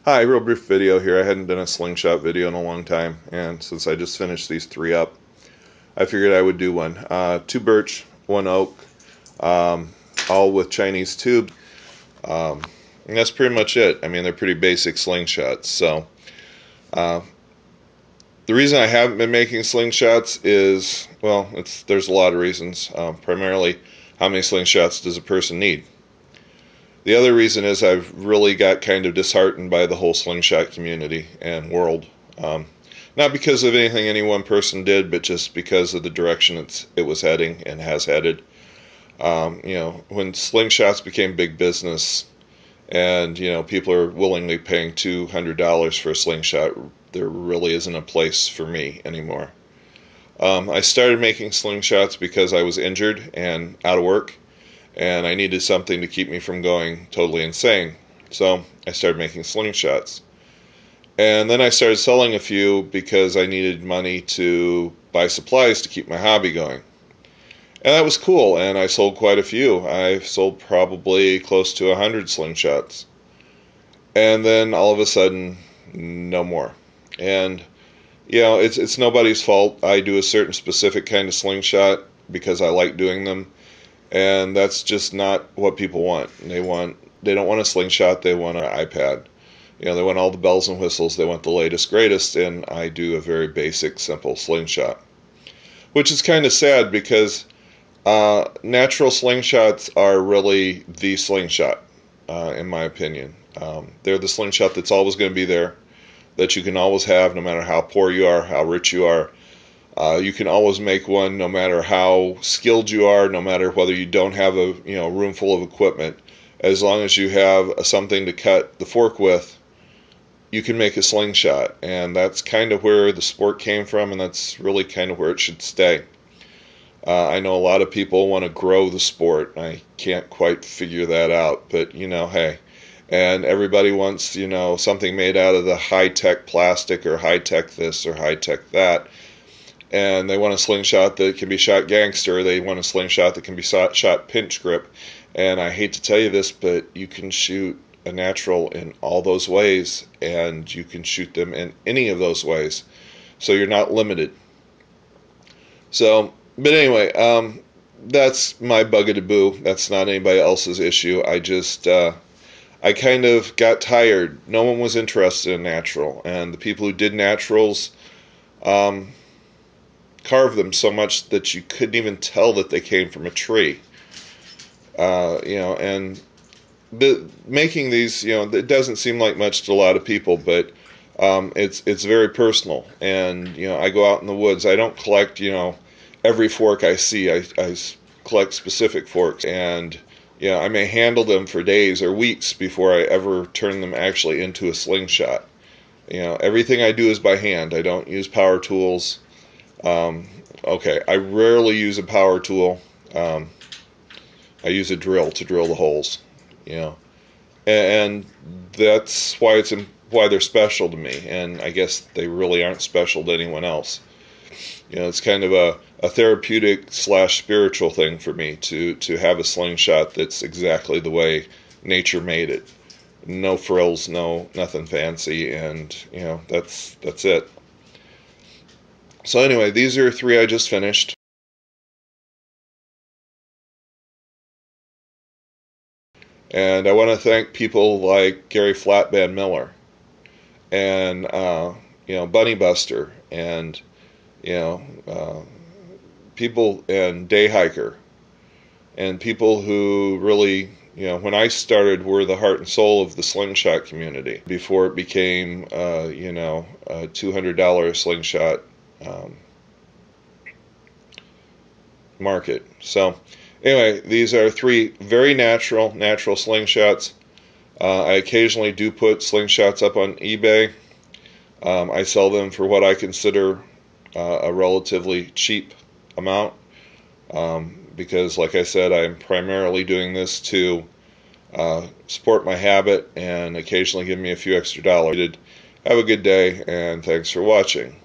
Hi, real brief video here. I hadn't done a slingshot video in a long time, and since I just finished these three up, I figured I would do one. Two birch, one oak, all with Chinese tube, and that's pretty much it. I mean, they're pretty basic slingshots. So uh, the reason I haven't been making slingshots is, well, there's a lot of reasons. Primarily, how many slingshots does a person need? The other reason is I've really got kind of disheartened by the whole slingshot community and world. Not because of anything any one person did, but just because of the direction it was heading and has headed. When slingshots became big business and, people are willingly paying $200 for a slingshot, there really isn't a place for me anymore. I started making slingshots because I was injured and out of work, and I needed something to keep me from going totally insane. So I started making slingshots. And then I started selling a few because I needed money to buy supplies to keep my hobby going. And that was cool, and I sold quite a few. I sold probably close to 100 slingshots. And then all of a sudden, no more. And, it's nobody's fault. I do a certain specific kind of slingshot because I like doing them. And that's just not what people want. They don't want a slingshot, they want an iPad. They want all the bells and whistles, they want the latest, greatest, and I do a very basic, simple slingshot. Which is kind of sad because natural slingshots are really the slingshot, in my opinion. They're the slingshot that's always going to be there, that you can always have no matter how poor you are, how rich you are. You can always make one no matter how skilled you are, no matter whether you don't have a room full of equipment. As long as you have something to cut the fork with, you can make a slingshot. And that's kind of where the sport came from, and that's really kind of where it should stay. I know a lot of people want to grow the sport. I can't quite figure that out, but hey. And everybody wants, something made out of the high-tech plastic or high-tech this or high-tech that. And they want a slingshot that can be shot gangster. They want a slingshot that can be shot pinch grip. And I hate to tell you this, but you can shoot a natural in all those ways, and you can shoot them in any of those ways. So you're not limited. So, but anyway, that's my bugaboo. That's not anybody else's issue. I kind of got tired. No one was interested in natural. And the people who did naturals, carved them so much that you couldn't even tell that they came from a tree. And making these, it doesn't seem like much to a lot of people, but it's very personal. And I go out in the woods. I don't collect every fork I see. I collect specific forks, and I may handle them for days or weeks before I ever turn them actually into a slingshot. Everything I do is by hand. I don't use power tools. I rarely use a power tool. I use a drill to drill the holes, and that's why why they're special to me. And I guess they really aren't special to anyone else. It's kind of a therapeutic / spiritual thing for me to have a slingshot that's exactly the way nature made it. No frills, nothing fancy, and that's it. So anyway, these are three I just finished. And I want to thank people like Gary Flatband Miller and, Bunny Buster and, people and Day Hiker and people who really, when I started, were the heart and soul of the slingshot community before it became, a $200 slingshot market. So anyway, these are three very natural slingshots. I occasionally do put slingshots up on eBay. I sell them for what I consider a relatively cheap amount, because like I said, I'm primarily doing this to support my habit and occasionally give me a few extra dollars. Have a good day, and thanks for watching.